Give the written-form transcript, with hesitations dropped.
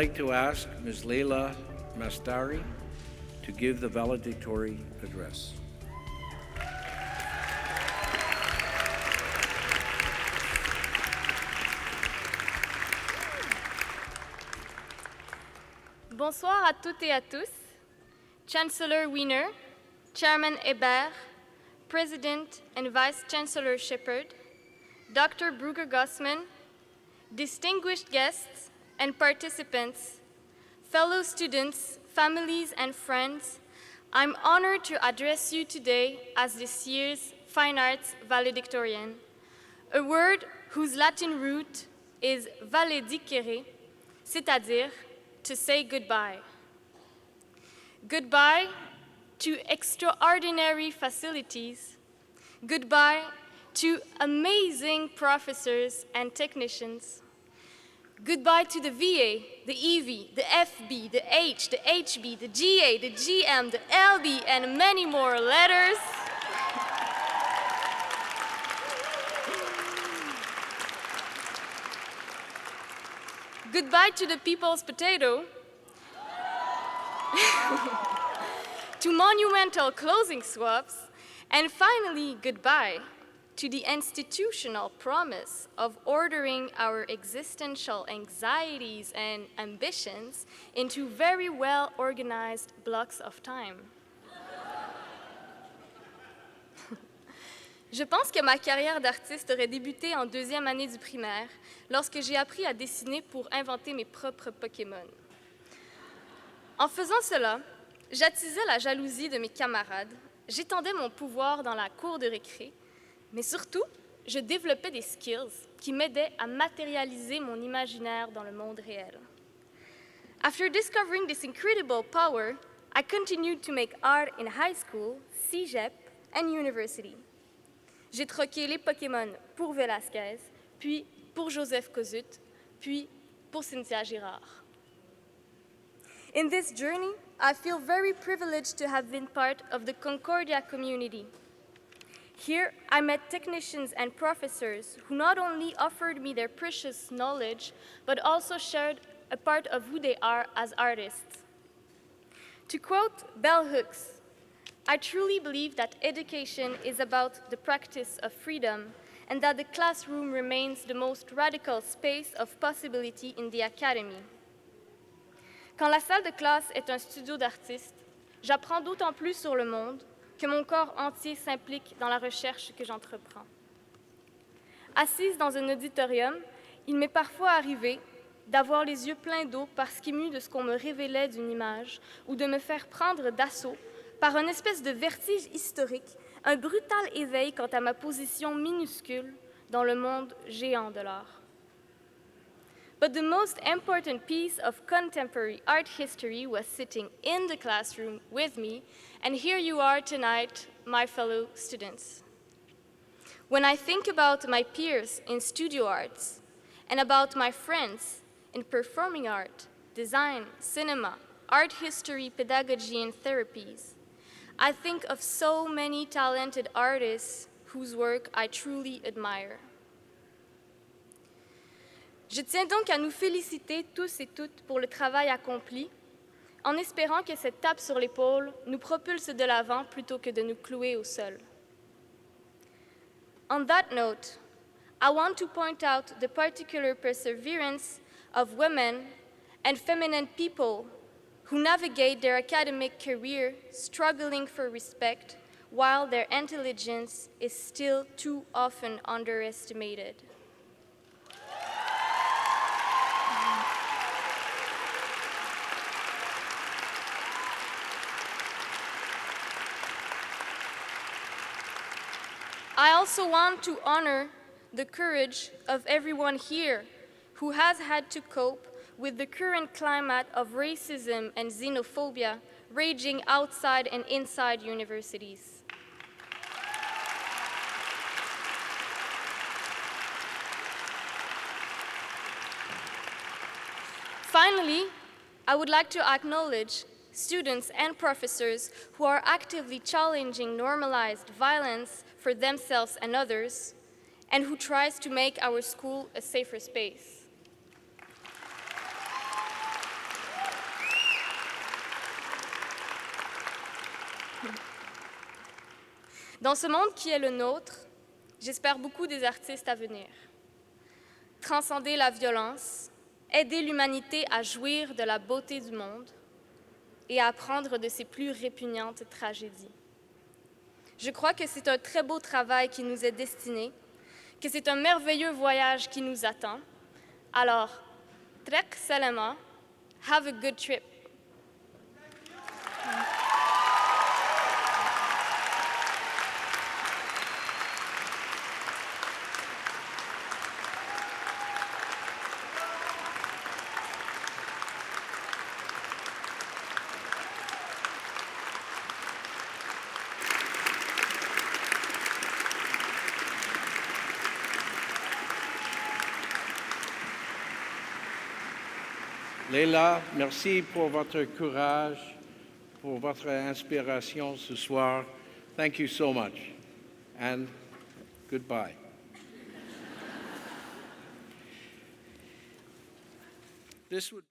like to ask Ms. Lai la Mestari to give the valedictory address. Bonsoir à toutes et à tous. Chancellor Wiener, Chairman Hébert, President and Vice Chancellor Shepard, Dr. Brugger-Gossman, distinguished guests and participants, fellow students, families, and friends, I'm honored to address you today as this year's Fine Arts Valedictorian, a word whose Latin root is valedicere, c'est-à-dire to say goodbye. Goodbye to extraordinary facilities. Goodbye to amazing professors and technicians. Goodbye to the VA, the EV, the FB, the H, the HB, the GA, the GM, the LB, and many more letters. Goodbye to the people's potato, to monumental closing swaps, and finally, goodbye to the institutional promise of ordering our existential anxieties and ambitions into very well-organized blocks of time. Je pense que ma carrière d'artiste aurait débuté en deuxième année du primaire, lorsque j'ai appris à dessiner pour inventer mes propres Pokémon. En faisant cela, j'attisais la jalousie de mes camarades, j'étendais mon pouvoir dans la cour de récré, mais surtout, je développais des skills qui m'aidaient à matérialiser mon imaginaire dans le monde réel. After discovering this incredible power, I continued to make art in high school, cégep, and university. J'ai troqué les Pokémon pour Velázquez, puis pour Joseph Kosuth, puis pour Cynthia Girard. In this journey, I feel very privileged to have been part of the Concordia community. Here, I met technicians and professors who not only offered me their precious knowledge, but also shared a part of who they are as artists. To quote Bell Hooks, I truly believe that education is about the practice of freedom and that the classroom remains the most radical space of possibility in the academy. Quand la salle de classe est un studio d'artistes, j'apprends d'autant plus sur le monde que mon corps entier s'implique dans la recherche que j'entreprends. Assise dans un auditorium, il m'est parfois arrivé d'avoir les yeux pleins d'eau parce qu'émue de ce qu'on me révélait d'une image ou de me faire prendre d'assaut par une espèce de vertige historique, un brutal éveil quant à ma position minuscule dans le monde géant de l'art. But the most important piece of contemporary art history was sitting in the classroom with me, and here you are tonight, my fellow students. When I think about my peers in studio arts, and about my friends in performing art, design, cinema, art history, pedagogy, and therapies, I think of so many talented artists whose work I truly admire. Je tiens donc à nous féliciter tous et toutes pour le travail accompli, en espérant que cette tape sur l'épaule nous propulse de l'avant plutôt que de nous clouer au sol. On that note, I want to point out the particular perseverance of women and feminine people who navigate their academic career struggling for respect while their intelligence is still too often underestimated. I also want to honor the courage of everyone here who has had to cope with the current climate of racism and xenophobia raging outside and inside universities. Finally, I would like to acknowledge students and professors who are actively challenging normalized violence for themselves and others, and who tries to make our school a safer space. Dans ce monde qui est le nôtre, j'espère beaucoup des artistes à venir. Transcender la violence, aider l'humanité à jouir de la beauté du monde et à apprendre de ses plus répugnantes tragédies. Je crois que c'est un très beau travail qui nous est destiné, que c'est un merveilleux voyage qui nous attend. Alors, trek selema, have a good trip. Laila, merci pour votre courage, pour votre inspiration ce soir. Thank you so much, and goodbye. This would